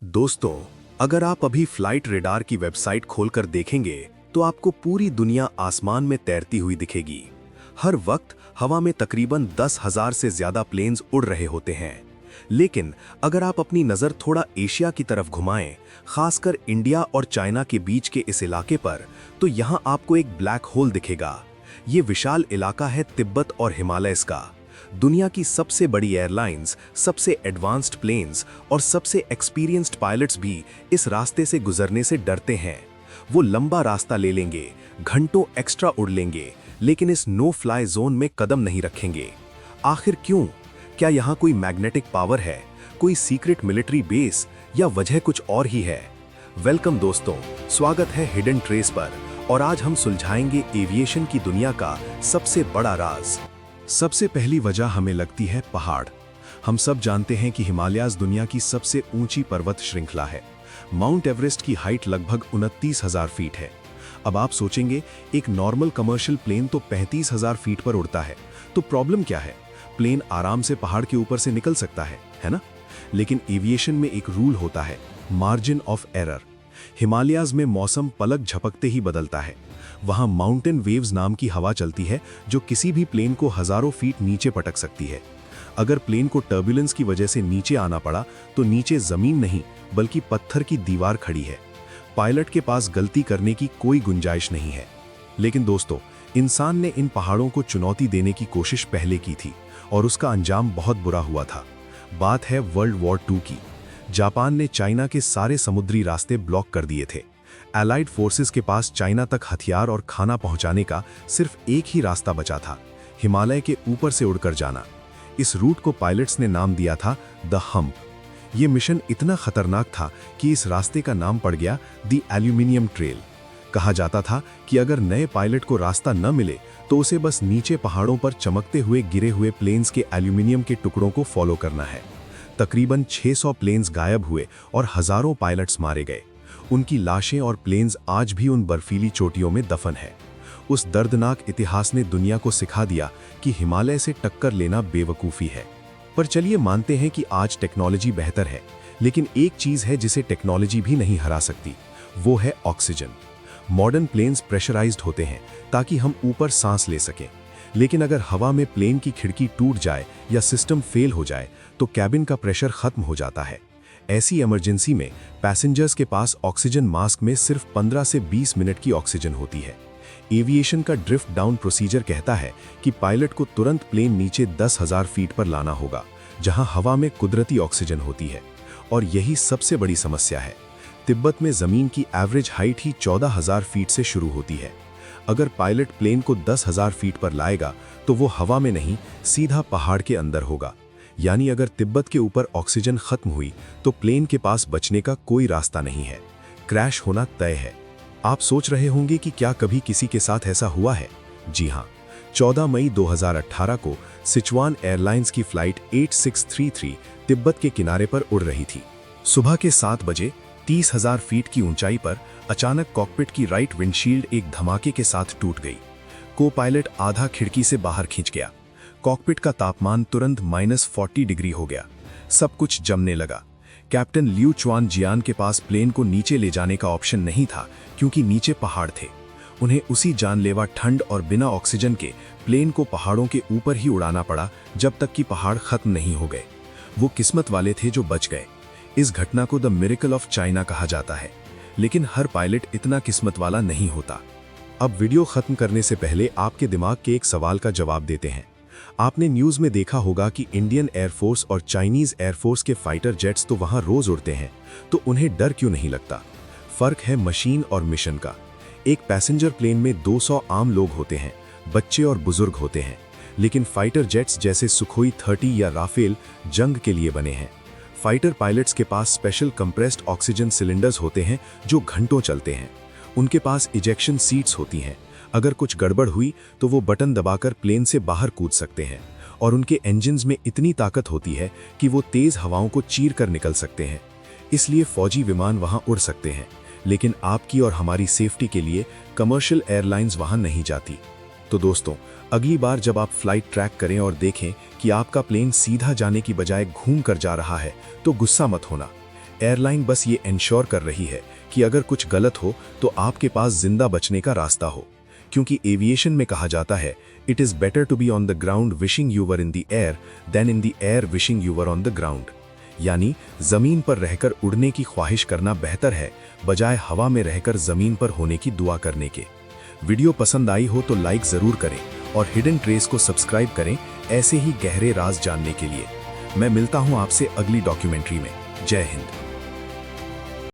दोस्तों, अगर आप अभी फ्लाइट रेडार की वेबसाइट खोलकर देखेंगे तो आपको पूरी दुनिया आसमान में तैरती हुई दिखेगी। हर वक्त हवा में तकरीबन 10,000 से ज्यादा प्लेन्स उड़ रहे होते हैं। लेकिन अगर आप अपनी नज़र थोड़ा एशिया की तरफ घुमाएं, खासकर इंडिया और चाइना के बीच के इस इलाके पर, तो यहाँ आपको एक ब्लैक होल दिखेगा। ये विशाल इलाका है तिब्बत और हिमालयस का। दुनिया की सबसे बड़ी एयरलाइंस, सबसे एडवांस्ड प्लेन्स और सबसे एक्सपीरियंस्ड पायलट्स भी इस रास्ते से गुजरने से डरते हैं। वो लंबा रास्ता ले लेंगे, घंटों एक्स्ट्रा उड़ लेंगे, लेकिन इस नो फ्लाई जोन में कदम नहीं रखेंगे। आखिर क्यों? क्या यहाँ कोई मैग्नेटिक पावर है, कोई सीक्रेट मिलिट्री बेस, या वजह कुछ और ही है? वेलकम दोस्तों, स्वागत है हिडन ट्रेस पर, और आज हम सुलझाएंगे एविएशन की दुनिया का सबसे बड़ा राज। सबसे पहली वजह हमें लगती है पहाड़। हम सब जानते हैं कि हिमालयाज़ दुनिया की सबसे ऊंची पर्वत श्रृंखला है। माउंट एवरेस्ट की हाइट लगभग 29,000 फीट है। अब आप सोचेंगे, एक नॉर्मल कमर्शियल प्लेन तो 35,000 फीट पर उड़ता है, तो प्रॉब्लम क्या है? प्लेन आराम से पहाड़ के ऊपर से निकल सकता है ना? लेकिन एविएशन में एक रूल होता है, मार्जिन ऑफ एरर। हिमालयाज़ में मौसम पलक झपकते ही बदलता है। वहां माउंटेन वेव्स नाम की हवा चलती है जो किसी भी प्लेन को हजारों फीट नीचे पटक सकती है। अगर प्लेन को टर्बुलेंस की वजह से नीचे आना पड़ा तो नीचे जमीन नहीं बल्कि पत्थर की दीवार खड़ी है। पायलट के पास गलती करने की कोई गुंजाइश नहीं है। लेकिन दोस्तों, इंसान ने इन पहाड़ों को चुनौती देने की कोशिश पहले की थी और उसका अंजाम बहुत बुरा हुआ था। बात है वर्ल्ड वॉर 2 की। जापान ने चाइना के सारे समुद्री रास्ते ब्लॉक कर दिए थे। एलाइड फोर्सेस के पास चाइना तक हथियार और खाना पहुंचाने का सिर्फ एक ही रास्ता बचा था, हिमालय के ऊपर से उड़कर जाना। इस रूट को पायलट्स ने नाम दिया था द हम्प। ये मिशन इतना खतरनाक था कि इस रास्ते का नाम पड़ गया द एल्यूमिनियम ट्रेल। कहा जाता था कि अगर नए पायलट को रास्ता न मिले तो उसे बस नीचे पहाड़ों पर चमकते हुए गिरे हुए प्लेन्स के एल्यूमिनियम के टुकड़ों को फॉलो करना है। तकरीबन 600 प्लेन्स गायब हुए और हजारों पायलट्स मारे गए। उनकी लाशें और प्लेन्स आज भी उन बर्फीली चोटियों में दफन है। उस दर्दनाक इतिहास ने दुनिया को सिखा दिया कि हिमालय से टक्कर लेना बेवकूफ़ी है। पर चलिए मानते हैं कि आज टेक्नोलॉजी बेहतर है, लेकिन एक चीज़ है जिसे टेक्नोलॉजी भी नहीं हरा सकती, वो है ऑक्सीजन। मॉडर्न प्लेन्स प्रेशराइज्ड होते हैं ताकि हम ऊपर सांस ले सकें, लेकिन अगर हवा में प्लेन की खिड़की टूट जाए या सिस्टम फेल हो जाए तो कैबिन का प्रेशर खत्म हो जाता है। ऐसी इमरजेंसी में पैसेंजर्स के पास ऑक्सीजन मास्क में सिर्फ 15 से 20 मिनट की ऑक्सीजन होती है। एविएशन का ड्रिफ्ट डाउन प्रोसीजर कहता है कि पायलट को तुरंत प्लेन नीचे 10,000 फीट पर लाना होगा, जहां हवा में कुदरती ऑक्सीजन होती है। और यही सबसे बड़ी समस्या है। तिब्बत में जमीन की एवरेज हाइट ही 14,000 फीट से शुरू होती है। अगर पायलट प्लेन को 10,000 फीट पर लाएगा तो वो हवा में नहीं, सीधा पहाड़ के अंदर होगा। यानी अगर तिब्बत के ऊपर ऑक्सीजन खत्म हुई तो प्लेन के पास बचने का कोई रास्ता नहीं है, क्रैश होना तय है। आप सोच रहे होंगे कि क्या कभी किसी के साथ ऐसा हुआ है? जी हां, 14 मई 2018 को सिचुआन एयरलाइंस की फ्लाइट 8633 तिब्बत के किनारे पर उड़ रही थी। सुबह के 7 बजे 30,000 फीट की ऊंचाई पर अचानक कॉकपिट की राइट विंडशील्ड एक धमाके के साथ टूट गई। को पायलट आधा खिड़की से बाहर खींच गया। कॉकपिट का तापमान तुरंत -40 डिग्री हो गया। सब कुछ जमने लगा। कैप्टन लियू चुआन जियान के पास प्लेन को नीचे ले जाने का ऑप्शन नहीं था, क्योंकि नीचे पहाड़ थे। उन्हें उसी जानलेवा ठंड और बिना ऑक्सीजन के प्लेन को पहाड़ों के ऊपर ही उड़ाना पड़ा जब तक कि पहाड़ खत्म नहीं हो गए। वो किस्मत वाले थे जो बच गए। इस घटना को द मिरेकल ऑफ चाइना कहा जाता है, लेकिन हर पायलट इतना किस्मत वाला नहीं होता। अब वीडियो खत्म करने से पहले आपके दिमाग के एक सवाल का जवाब देते हैं। आपने न्यूज़ में देखा होगा कि इंडियन एयरफोर्स और चाइनीज़ एयरफोर्स के फाइटर जेट्स तो वहां रोज उड़ते हैं, तो उन्हें डर क्यों नहीं लगता? फर्क है मशीन और मिशन का। एक पैसेंजर प्लेन में 200 आम लोग होते हैं, बच्चे और बुजुर्ग होते हैं, लेकिन फाइटर जेट्स जैसे सुखोई 30 या राफेल जंग के लिए बने हैं। फाइटर पायलट्स के पास स्पेशल कंप्रेस्ड ऑक्सीजन सिलेंडर्स होते हैं जो घंटों चलते हैं। उनके पास इजेक्शन सीट्स होती हैं। अगर कुछ गड़बड़ हुई तो वो बटन दबाकर प्लेन से बाहर कूद सकते हैं, और उनके इंजन्स में इतनी ताकत होती है कि वो तेज हवाओं को चीर कर निकल सकते हैं। इसलिए फौजी विमान वहां उड़ सकते हैं, लेकिन आपकी और हमारी सेफ्टी के लिए कमर्शियल एयरलाइंस वहां नहीं जाती। तो दोस्तों, अगली बार जब आप फ्लाइट ट्रैक करें और देखें कि आपका प्लेन सीधा जाने की बजाय घूम कर जा रहा है, तो गुस्सा मत होना। एयरलाइन बस ये इंश्योर कर रही है कि अगर कुछ गलत हो तो आपके पास जिंदा बचने का रास्ता हो, क्योंकि एविएशन में कहा जाता है it is better to be on the ground wishing you were in the air than in the air wishing you were on the ground. यानी जमीन पर रहकर उड़ने की ख्वाहिश करना बेहतर है बजाय हवा में रहकर जमीन पर होने की दुआ करने के। वीडियो पसंद आई हो तो लाइक जरूर करें और हिडन ट्रेस को सब्सक्राइब करें ऐसे ही गहरे राज जानने के लिए। मैं मिलता हूं आपसे अगली डॉक्यूमेंट्री में। जय हिंद।